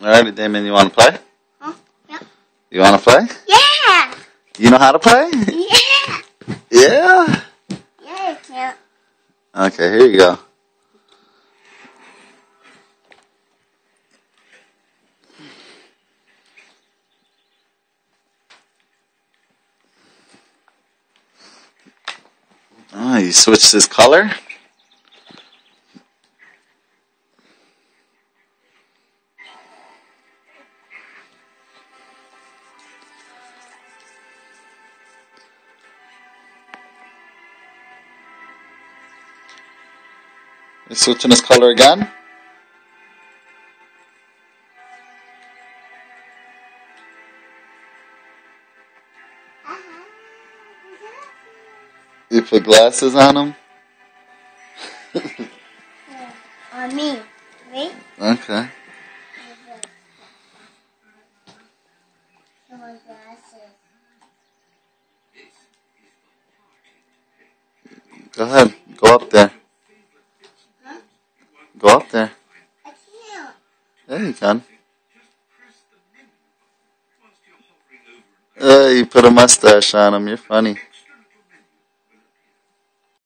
Alrighty, Damon, you want to play? Huh? Yeah. You want to play? Yeah. You know how to play? Yeah. Yeah? Yeah, I can. Okay, here you go. Oh, you switched this color? You switching this color again? You put glasses on him? On me. Right? Okay. Go ahead. Go up there. Huh? Go up there. I can't. There you can. You put a mustache on him. You're funny.